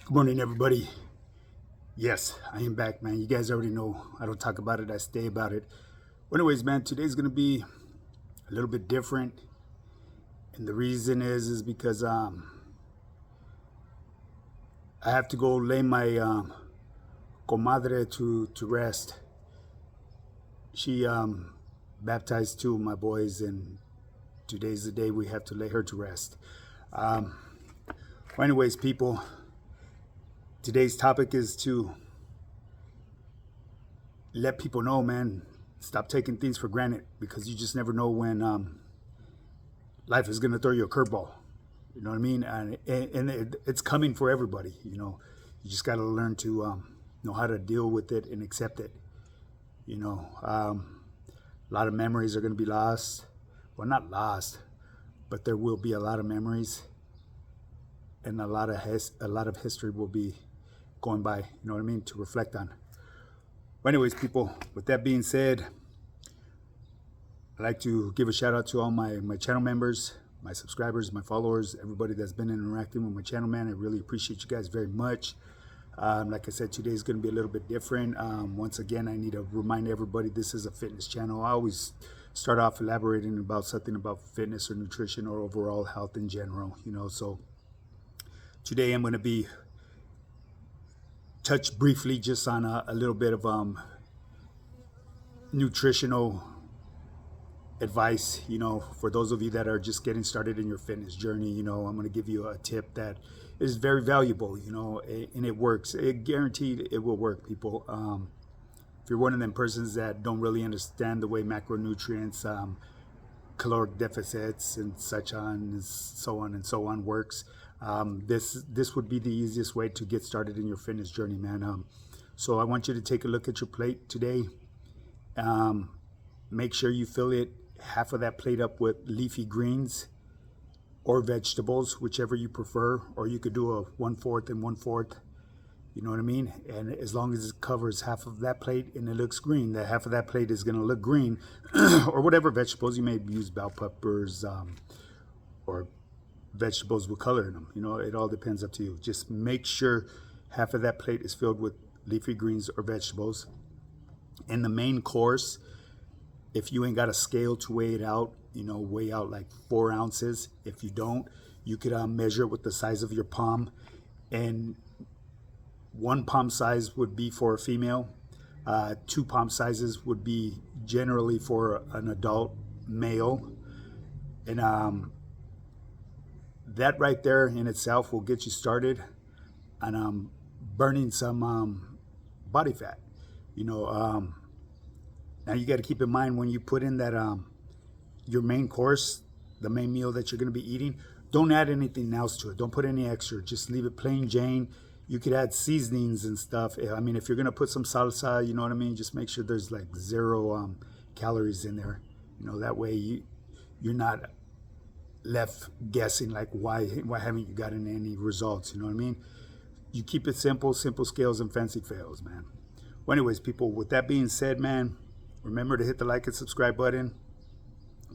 Good morning, everybody. Yes, I am back, man. You guys already know I don't talk about it, I stay about it. But anyways, man, today's gonna be a little bit different, and the reason is because I have to go lay my comadre to rest. She baptized two of my boys, and today's the day we have to lay her to rest. Well, anyways, people, today's topic is to let people know, man, stop taking things for granted because you just never know when life is going to throw you a curveball. You know what I mean? And it's coming for everybody. You just got to learn to know how to deal with it and accept it. A lot of memories are going to be lost. Well, not lost, but there will be a lot of memories, and a lot of history will be going by. You know what I mean? To reflect on. But anyways, people, with that being said, I'd like to give a shout out to all my channel members, my subscribers, my followers, everybody that's been interacting with my channel, man. I really appreciate you guys very much. Like I said, today is going to be a little bit different. Once again, I need to remind everybody this is a fitness channel. I always start off elaborating about something about fitness or nutrition or overall health in general, so today I'm going to be touch briefly just on a little bit of nutritional advice, for those of you that are just getting started in your fitness journey. I'm going to give you a tip that is very valuable, and it works. It guaranteed it will work, people. If you're one of them persons that don't really understand the way macronutrients, caloric deficits, and such on, and so on works, this would be the easiest way to get started in your fitness journey, man. So I want you to take a look at your plate today. Make sure you fill it half of that plate up with leafy greens or vegetables, whichever you prefer, or you could do a 1/4 and 1/4. You know what I mean? And as long as it covers half of that plate and it looks green, that half of that plate is going to look green, or whatever vegetables you may use, bell peppers, or vegetables with color in them. It all depends up to you. Just make sure half of that plate is filled with leafy greens or vegetables. In the main course, if you ain't got a scale to weigh it out, weigh out like 4 ounces. If you don't, you could measure it with the size of your palm. And 1 palm size would be for a female. 2 palm sizes would be generally for an adult male. And that right there in itself will get you started on burning some body fat. Now you got to keep in mind when you put in that your main course, the main meal that you're going to be eating, don't add anything else to it. Don't put any extra. Just leave it plain Jane. You could add seasonings and stuff. I mean, if you're going to put some salsa, you know what I mean? Just make sure there's like 0 calories in there. That way you're not left guessing like why haven't you gotten any results? You know what I mean? You keep it simple scales and fancy fails, man. Well, anyways, people, with that being said, man, remember to hit the like and subscribe button.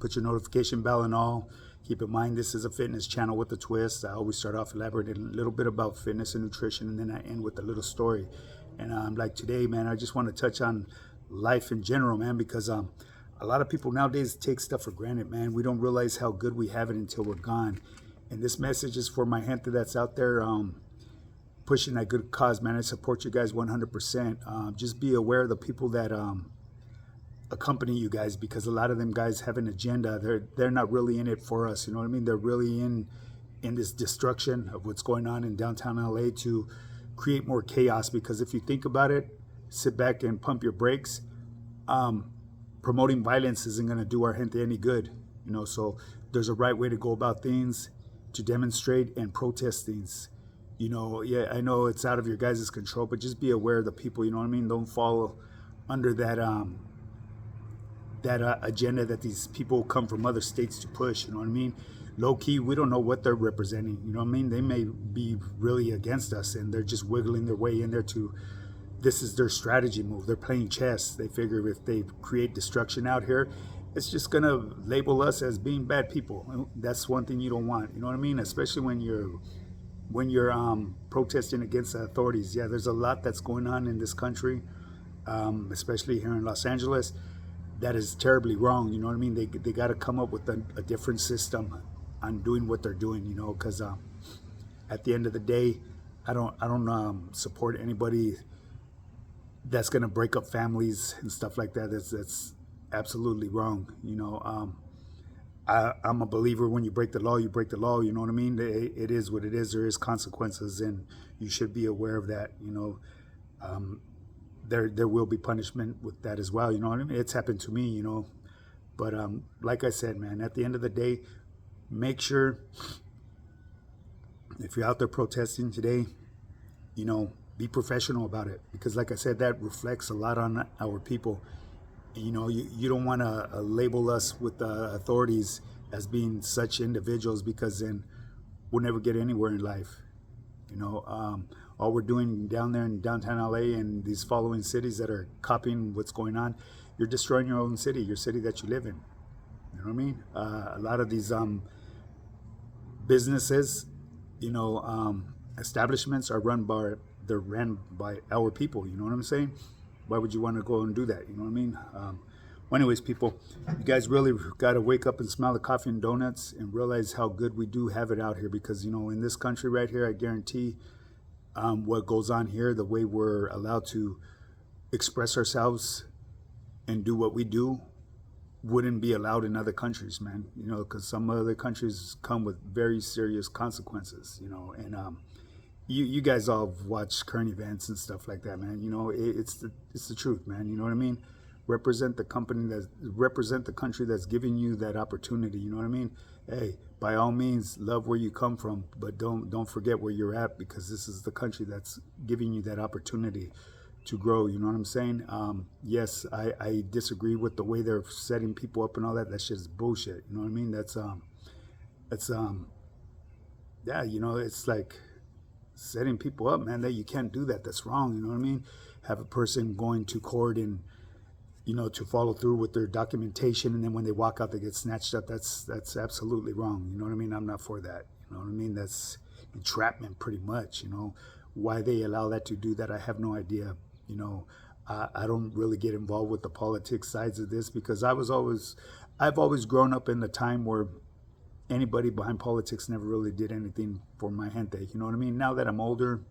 Put your notification bell and all. Keep in mind, this is a fitness channel with a twist. I always start off elaborating a little bit about fitness and nutrition, and then I end with a little story. And like today, man, I just want to touch on life in general, man, because a lot of people nowadays take stuff for granted, man. We don't realize how good we have it until we're gone. And this message is for my gente that's out there pushing that good cause, man. I support you guys 100%. Just be aware of the people that accompany you guys, because a lot of them guys have an agenda. They're not really in it for us. You know what I mean? They're really in this destruction of what's going on in downtown LA to create more chaos. Because if you think about it, sit back and pump your brakes. Promoting violence isn't going to do our gente any good. So there's a right way to go about things, to demonstrate and protest things. Yeah, I know it's out of your guys' control, but just be aware of the people. You know what I mean? Don't fall under that agenda that these people come from other states to push. You know what I mean? Low key, we don't know what they're representing. You know what I mean? They may be really against us, and they're just wiggling their way in there to. This is their strategy move. They're playing chess. They figure if they create destruction out here, it's just gonna label us as being bad people. That's one thing you don't want. You know what I mean? Especially when you're when you're protesting against the authorities. Yeah, there's a lot that's going on in this country, especially here in Los Angeles, that is terribly wrong. You know what I mean? They got to come up with a different system on doing what they're doing. You know, because at the end of the day, I don't support anybody that's gonna break up families and stuff like that. That's absolutely wrong. You know, I'm a believer when you break the law, you break the law. You know what I mean? It is what it is. There is consequences, and you should be aware of that. You know, there will be punishment with that as well. You know what I mean? It's happened to me. You know, but like I said, man, at the end of the day, make sure if you're out there protesting today, you know, be professional about it, because like I said, that reflects a lot on our people. You know, you don't want to label us with the authorities as being such individuals, because then we'll never get anywhere in life. You know, all we're doing down there in downtown LA and these following cities that are copying what's going on, you're destroying your own city, your city that you live in. You know what I mean? A lot of these businesses, you know, establishments are they're ran by our people. You know what I'm saying? Why would you want to go and do that? You know what I mean? Well, anyways, people, you guys really got to wake up and smell the coffee and donuts and realize how good we do have it out here. Because, you know, in this country right here, I guarantee what goes on here, the way we're allowed to express ourselves and do what we do, wouldn't be allowed in other countries, man. You know, because some other countries come with very serious consequences, you know. And you guys all watch current events and stuff like that, man. You know, it's the truth, man. You know what I mean? Represent the country that's giving you that opportunity. You know what I mean? Hey, by all means, love where you come from, but don't forget where you're at, because this is the country that's giving you that opportunity to grow. You know what I'm saying? Yes, I disagree with the way they're setting people up and all that. That's just bullshit. You know what I mean? That's yeah, you know, it's like setting people up, man. That you can't do that. That's wrong. You know what I mean? Have a person going to court and, you know, to follow through with their documentation, and then when they walk out, they get snatched up. That's absolutely wrong. You know what I mean? I'm not for that. You know what I mean? That's entrapment, pretty much. You know, why they allow that to do that, I have no idea. You know, I don't really get involved with the politics sides of this, because I've always grown up in the time where anybody behind politics never really did anything for my gente. You know what I mean? Now that I'm older,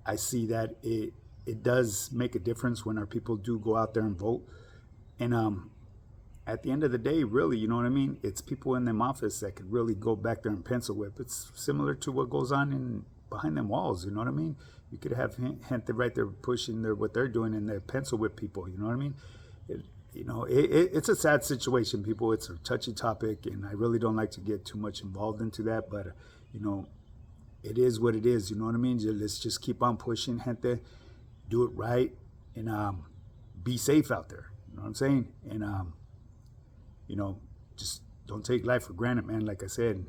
I see that it does make a difference when our people do go out there and vote. And at the end of the day, really, you know what I mean? It's people in them office that could really go back there and pencil whip. It's similar to what goes on in behind them walls. You know what I mean? You could have gente right there pushing what they're doing, and their pencil whip people. You know what I mean? It's a sad situation, people. It's a touchy topic, and I really don't like to get too much involved into that. But you know, it is what it is. You know what I mean? Let's just keep on pushing, gente. Do it right, and be safe out there. You know what I'm saying? And you know, just don't take life for granted, man. Like I said,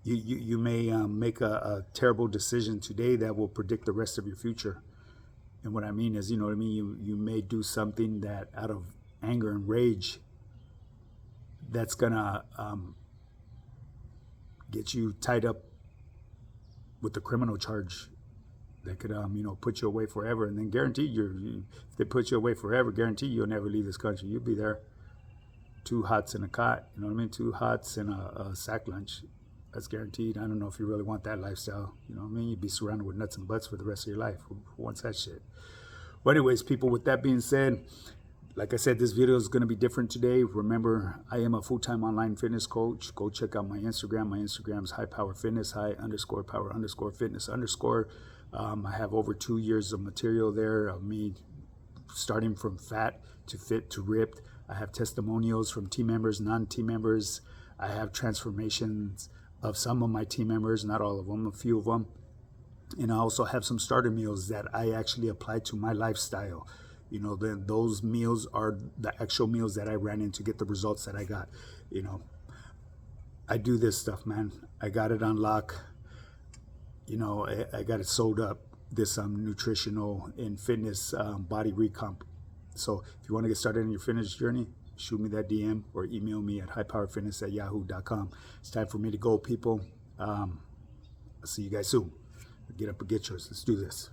you may make a terrible decision today that will predict the rest of your future. And what I mean is, you know what I mean? You may do something that out of anger and rage, that's gonna get you tied up with the criminal charge that could you know, put you away forever. And then guarantee if they put you away forever, guarantee you'll never leave this country. You'll be there, 2 hots and a cot. You know what I mean? 2 hots and a sack lunch. That's guaranteed. I don't know if you really want that lifestyle. You know what I mean? You'd be surrounded with nuts and butts for the rest of your life. Who wants that shit? But anyways, people, with that being said, like I said, this video is going to be different today. Remember, I am a full-time online fitness coach. Go check out my Instagram. My Instagram is high_power_fitness, high_power_fitness_. I have over 2 years of material there of me starting from fat to fit to ripped. I have testimonials from team members, non-team members. I have transformations of some of my team members, not all of them, a few of them. And I also have some starter meals that I actually apply to my lifestyle. You know, then those meals are the actual meals that I ran in to get the results that I got. You know, I do this stuff, man. I got it on lock. You know, I got it sold up, this nutritional and fitness body recomp. So if you want to get started on your fitness journey, shoot me that DM or email me at highpowerfitness@yahoo.com. It's time for me to go, people. I'll see you guys soon. Get up and get yours. Let's do this.